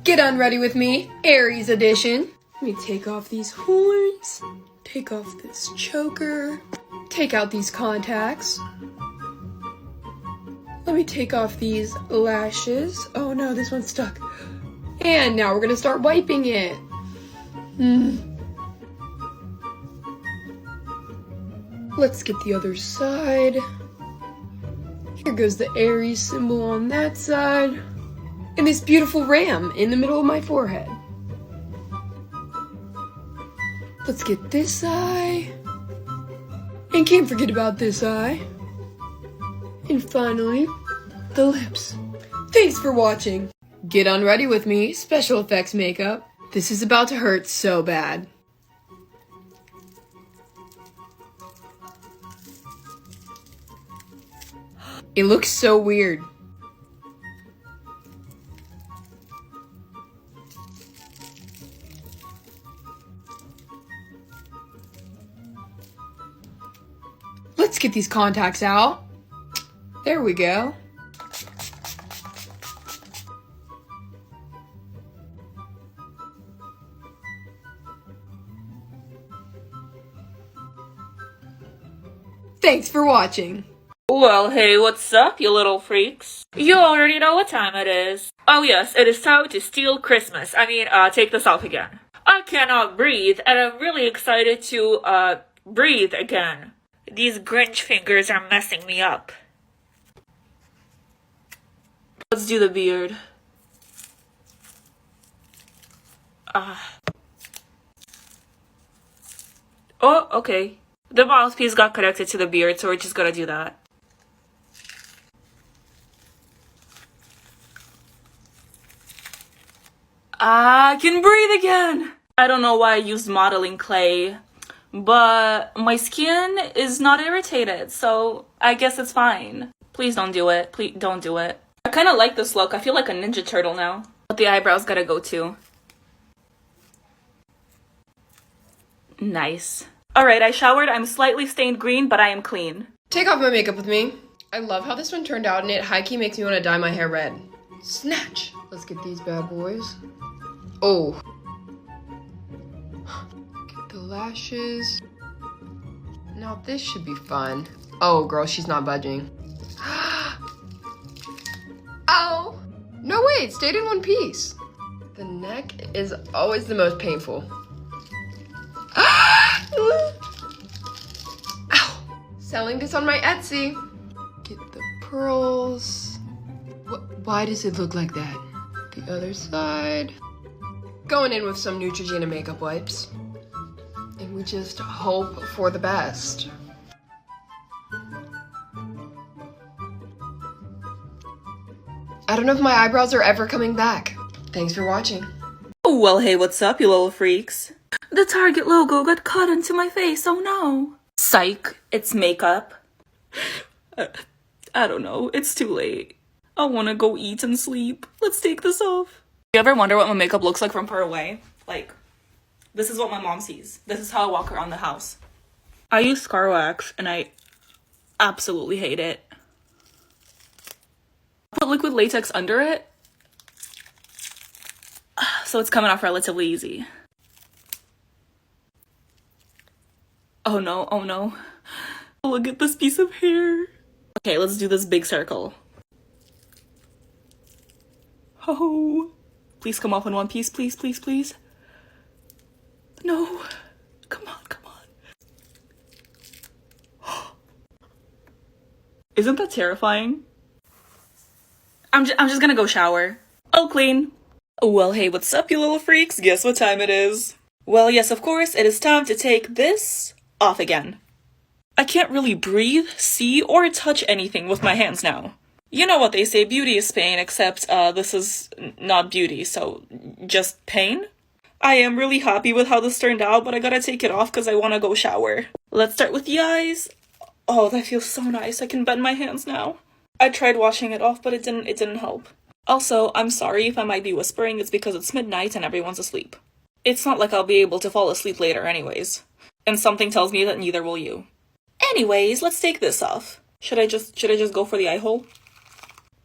Get unready with me, Aries edition. Let me take off these horns, take off this choker, take out these contacts. Let me take off these lashes. Oh no, this one's stuck. And now we're gonna start wiping it. Let's get the other side. Here goes the Aries symbol on that side. And this beautiful ram in the middle of my forehead. Let's get this eye. And can't forget about this eye. And finally, the lips. Thanks for watching. Get unready with me, special effects makeup. This is about to hurt so bad. It looks so weird. Let's get these contacts out. There we go. Thanks for watching. Well, hey, what's up, you little freaks? You already know what time it is. Oh yes, it is time to steal Christmas. Take this off again. I cannot breathe, and I'm really excited to, breathe again. These Grinch fingers are messing me up. Let's do the beard. Oh, okay. The mouthpiece got connected to the beard, so we're just gonna do that. I can breathe again! I don't know why I used modeling clay, but my skin is not irritated, so I guess it's fine. Please don't do it. Please don't do it. I kind of like this look. I feel like a Ninja Turtle now. But the eyebrows gotta go too. Nice. Alright, I showered. I'm slightly stained green, but I am clean. Take off my makeup with me. I love how this one turned out, and it high-key makes me want to dye my hair red. Snatch! Let's get these bad boys. Oh. Get the lashes. Now this should be fun. Oh, girl, she's not budging. Ow! No, wait, stayed in one piece. The neck is always the most painful. Ow! Selling this on my Etsy. Get the pearls. Why does it look like that? The other side. Going in with some Neutrogena makeup wipes. And we just hope for the best. I don't know if my eyebrows are ever coming back. Thanks for watching. Oh, well, hey, what's up, you little freaks? The Target logo got cut into my face, oh no. Psych, it's makeup. I don't know, it's too late. I wanna go eat and sleep. Let's take this off. You ever wonder what my makeup looks like from far away? Like, this is what my mom sees. This is how I walk around the house. I use Scar Wax, and I absolutely hate it. Put liquid latex under it, so it's coming off relatively easy. Oh no, oh no. Look at this piece of hair. Okay, let's do this big circle. Oh, please come off in one piece, please, please, please. No, come on, come on. Isn't that terrifying? I'm just gonna go shower. I'll clean. Well, hey, what's up, you little freaks? Guess what time it is? Well, yes, of course, it is time to take this off again. I can't really breathe, see, or touch anything with my hands now. You know what they say, beauty is pain, except this is not beauty, so just pain? I am really happy with how this turned out, but I gotta take it off because I want to go shower. Let's start with the eyes. Oh, that feels so nice. I can bend my hands now. I tried washing it off, but it didn't help. Also, I'm sorry if I might be whispering, it's because it's midnight and everyone's asleep. It's not like I'll be able to fall asleep later anyways. And something tells me that neither will you. Anyways, let's take this off. Should I just go for the eye hole?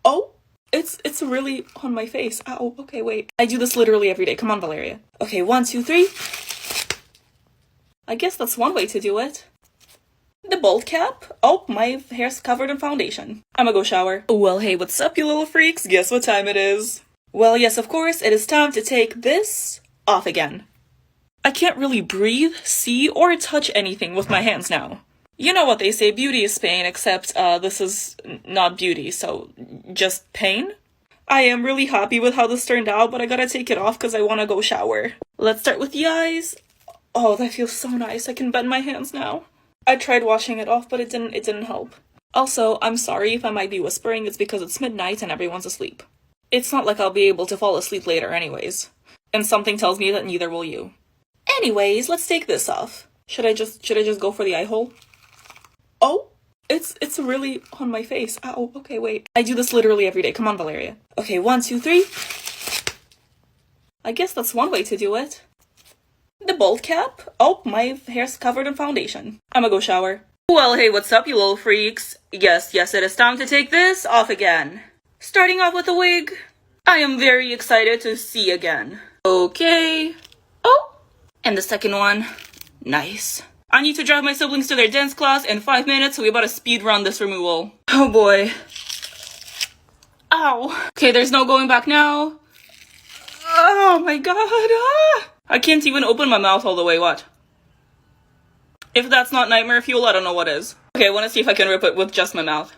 Oh, it's really on my face. Ow, okay, wait. I do this literally every day. Come on, Valeria. Okay, 1, 2, 3. I guess that's one way to do it. The bold cap? Oh, my hair's covered in foundation. I'ma go shower. Well, hey, what's up, you little freaks? Guess what time it is? Well, yes, of course, it is time to take this off again. I can't really breathe, see, or touch anything with my hands now. You know what they say, beauty is pain, except this is not beauty, so just pain? I am really happy with how this turned out, but I gotta take it off because I want to go shower. Let's start with the eyes. Oh, that feels so nice. I can bend my hands now. I tried washing it off, but it didn't help. Also, I'm sorry if I might be whispering, it's because it's midnight and everyone's asleep. It's not like I'll be able to fall asleep later anyways. And something tells me that neither will you. Anyways, let's take this off. Should I just go for the eye hole? Oh, it's really on my face. Ow, okay, wait. I do this literally every day. Come on, Valeria. Okay, 1, 2, 3. I guess that's one way to do it. The bold cap? Oh, my hair's covered in foundation. I'ma go shower. Well, hey, what's up, you little freaks? Yes, it is time to take this off again. Starting off with a wig. I am very excited to see again. Okay. Oh, and the second one. Nice. I need to drive my siblings to their dance class in 5 minutes, so we about to speed run this removal. Oh boy. Ow. Okay, there's no going back now. Oh my god. Ah. I can't even open my mouth all the way, what? If that's not nightmare fuel, I don't know what is. Okay, I want to see if I can rip it with just my mouth.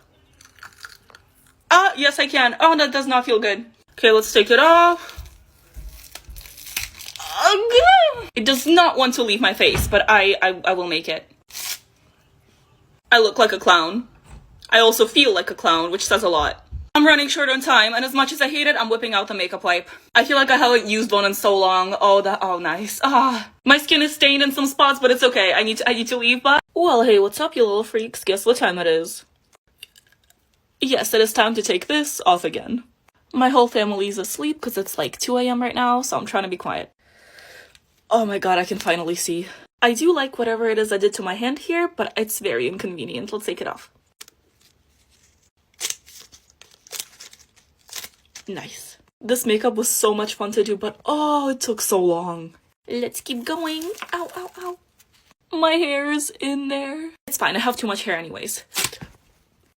Ah, yes I can. Oh, that does not feel good. Okay, let's take it off. It does not want to leave my face, but I will make it. I look like a clown. I also feel like a clown, which says a lot. I'm running short on time, and as much as I hate it, I'm whipping out the makeup wipe. I feel like I haven't used one in so long. Oh, nice. Ah, my skin is stained in some spots, but it's okay. I need to leave, but... Well, hey, what's up, you little freaks? Guess what time it is? Yes, it is time to take this off again. My whole family's asleep because it's like 2 a.m. right now, so I'm trying to be quiet. Oh my god, I can finally see. I do like whatever it is I did to my hand here, but it's very inconvenient. Let's take it off. Nice. This makeup was so much fun to do, but oh, it took so long. Let's keep going. Ow, ow, ow. My hair's in there. It's fine, I have too much hair anyways.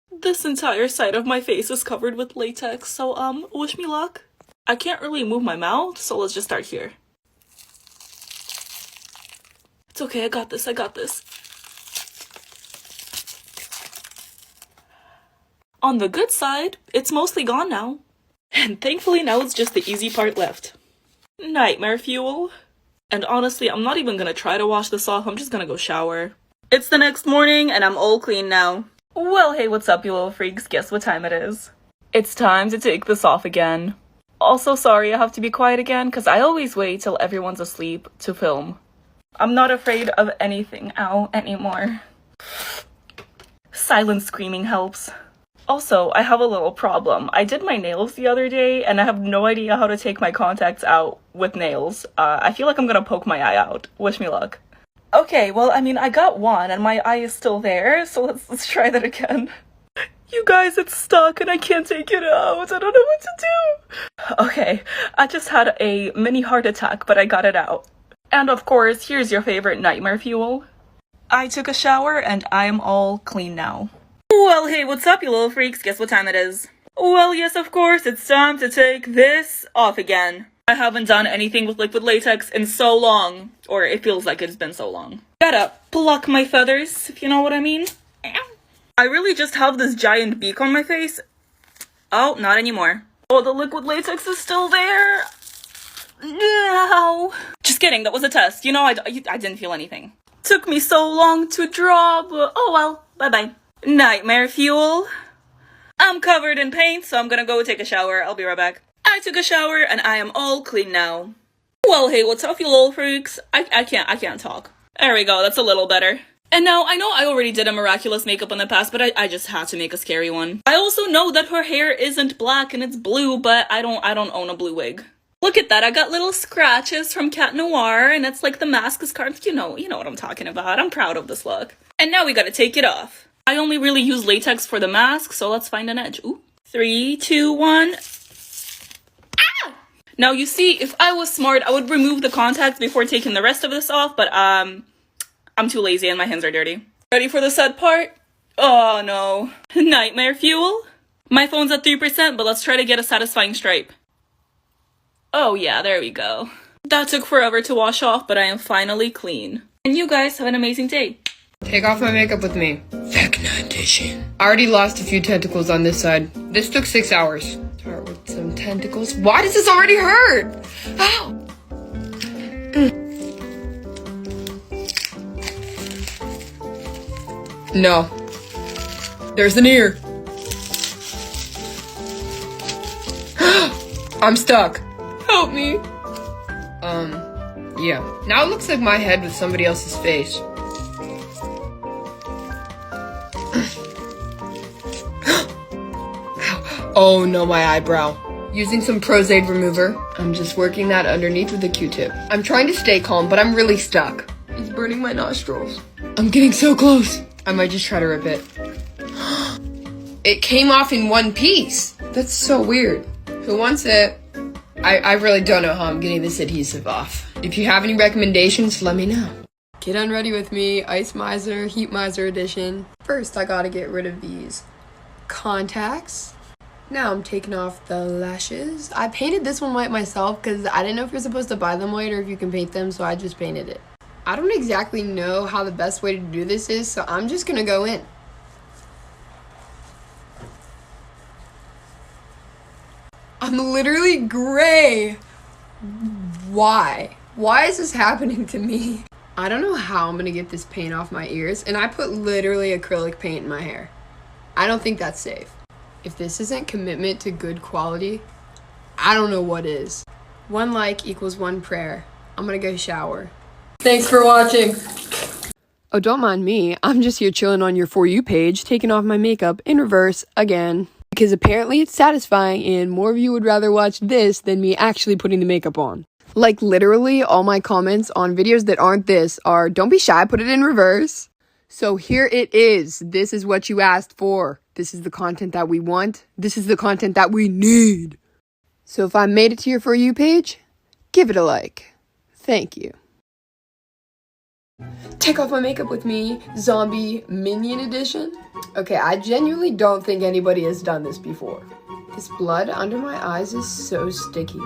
This entire side of my face is covered with latex, so wish me luck. I can't really move my mouth, so let's just start here. It's okay, I got this. On the good side, it's mostly gone now. And thankfully now it's just the easy part left. Nightmare fuel. And honestly, I'm not even gonna try to wash this off, I'm just gonna go shower. It's the next morning and I'm all clean now. Well, hey, what's up, you little freaks? Guess what time it is? It's time to take this off again. Also, sorry I have to be quiet again, because I always wait till everyone's asleep to film. I'm not afraid of anything, anymore. Silent screaming helps. Also, I have a little problem. I did my nails the other day, and I have no idea how to take my contacts out with nails. I feel like I'm gonna poke my eye out. Wish me luck. Okay, well, I mean, I got one, and my eye is still there, so let's try that again. You guys, it's stuck, and I can't take it out. I don't know what to do. Okay, I just had a mini heart attack, but I got it out. And of course, here's your favorite nightmare fuel. I took a shower, and I'm all clean now. Well, hey, what's up, you little freaks? Guess what time it is? Well, yes, of course, it's time to take this off again. I haven't done anything with liquid latex in so long. Or it feels like it's been so long. Gotta pluck my feathers, if you know what I mean. I really just have this giant beak on my face. Oh, not anymore. Oh, the liquid latex is still there. No. Just kidding, that was a test. You know, I didn't feel anything. Took me so long to draw, but oh well, bye-bye. Nightmare fuel. I'm covered in paint, so I'm gonna go take a shower. I'll be right back. I took a shower and I am all clean now. Well, hey, what's up, you little freaks? I can't talk. There we go, that's a little better. And now, I know I already did a miraculous makeup in the past, but I just had to make a scary one. I also know that her hair isn't black and it's blue, but I don't own a blue wig. Look at that, I got little scratches from Cat Noir, and it's like the mask is carved. You know what I'm talking about. I'm proud of this look. And now we gotta take it off. I only really use latex for the mask, so let's find an edge. Ooh. 3, 2, 1. Now, you see, if I was smart, I would remove the contacts before taking the rest of this off, but I'm too lazy and my hands are dirty. Ready for the sad part? Oh no. Nightmare fuel? My phone's at 3%, but let's try to get a satisfying stripe. Oh yeah, there we go. That took forever to wash off, but I am finally clean. And you guys have an amazing day. Take off my makeup with me. Vecna edition. I already lost a few tentacles on this side. This took 6 hours. Start with some tentacles. Why does this already hurt? Ow! No. There's an ear. I'm stuck. Help me. Yeah. Now it looks like my head with somebody else's face. Oh no, my eyebrow. Using some Pros-Aid remover. I'm just working that underneath with a Q-tip. I'm trying to stay calm, but I'm really stuck. It's burning my nostrils. I'm getting so close. I might just try to rip it. It came off in one piece. That's so weird. Who wants it? I really don't know how I'm getting this adhesive off. If you have any recommendations, let me know. Get unready with me, Ice Miser, Heat Miser edition. First, I gotta get rid of these contacts. Now I'm taking off the lashes. I painted this one white myself because I didn't know if you're supposed to buy them white or if you can paint them, so I just painted it. I don't exactly know how the best way to do this is, so I'm just gonna go in. I'm literally gray. Why? Why is this happening to me? I don't know how I'm gonna get this paint off my ears, and I put literally acrylic paint in my hair. I don't think that's safe. If this isn't commitment to good quality, I don't know what is. 1 like equals 1 prayer. I'm gonna go shower. Thanks for watching. Oh, don't mind me. I'm just here chilling on your For You page, taking off my makeup in reverse again. Because apparently it's satisfying and more of you would rather watch this than me actually putting the makeup on. Like literally all my comments on videos that aren't this are, don't be shy, put it in reverse. So here it is. This is what you asked for. This is the content that we want. This is the content that we need. So if I made it to your For You page, give it a like. Thank you. Take off my makeup with me, Zombie Minion Edition. Okay, I genuinely don't think anybody has done this before. This blood under my eyes is so sticky.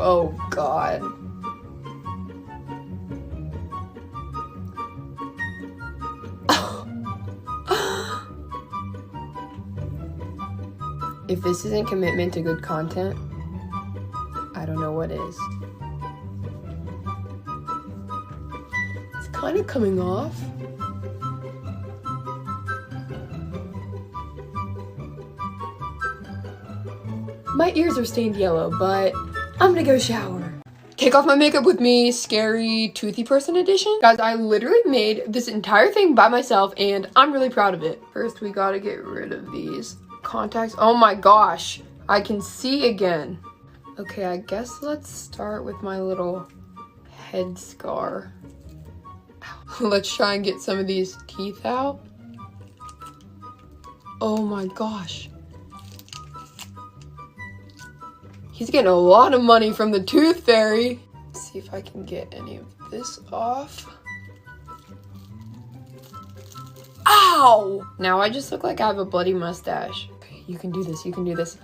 Oh God. If this isn't commitment to good content, I don't know what is. It's kind of coming off. My ears are stained yellow, but I'm gonna go shower. Take off my makeup with me, Scary Toothy Person Edition. Guys, I literally made this entire thing by myself and I'm really proud of it. First, we gotta get rid of these contacts. Oh my gosh, I can see again. Okay, I guess let's start with my little head scar. Let's try and get some of these teeth out. Oh my gosh. He's getting a lot of money from the Tooth Fairy. Let's see if I can get any of this off. Ow! Now I just look like I have a bloody mustache. Okay, you can do this, you can do this.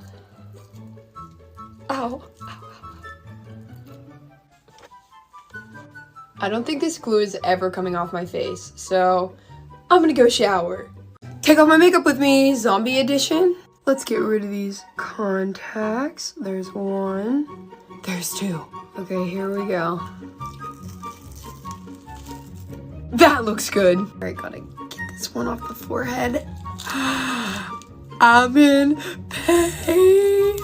Ow. I don't think this glue is ever coming off my face, so I'm gonna go shower. Take off my makeup with me, Zombie Edition. Let's get rid of these contacts. There's 1. There's 2. Okay, here we go. That looks good. All right, gotta get this one off the forehead. I'm in pain.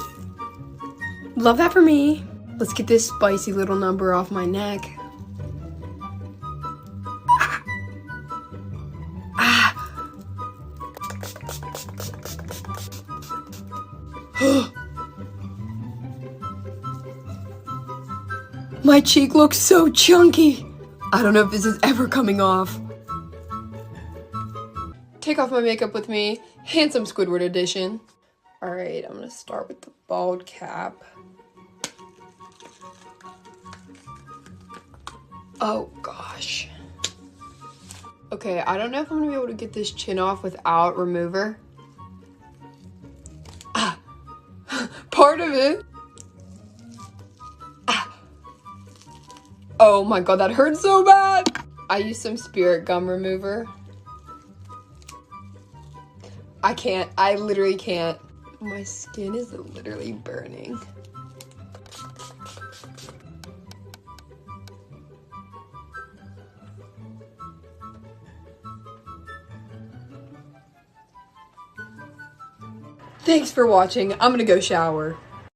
Love that for me. Let's get this spicy little number off my neck. My cheek looks so chunky. I don't know if this is ever coming off. off my makeup with me. Handsome Squidward edition. Alright, I'm gonna start with the bald cap. Oh gosh. Okay, I don't know if I'm gonna be able to get this chin off without remover. Ah, part of it. Ah. Oh my god, that hurts so bad. I used some Spirit gum remover. I can't, I literally can't. My skin is literally burning. Thanks for watching. I'm gonna go shower.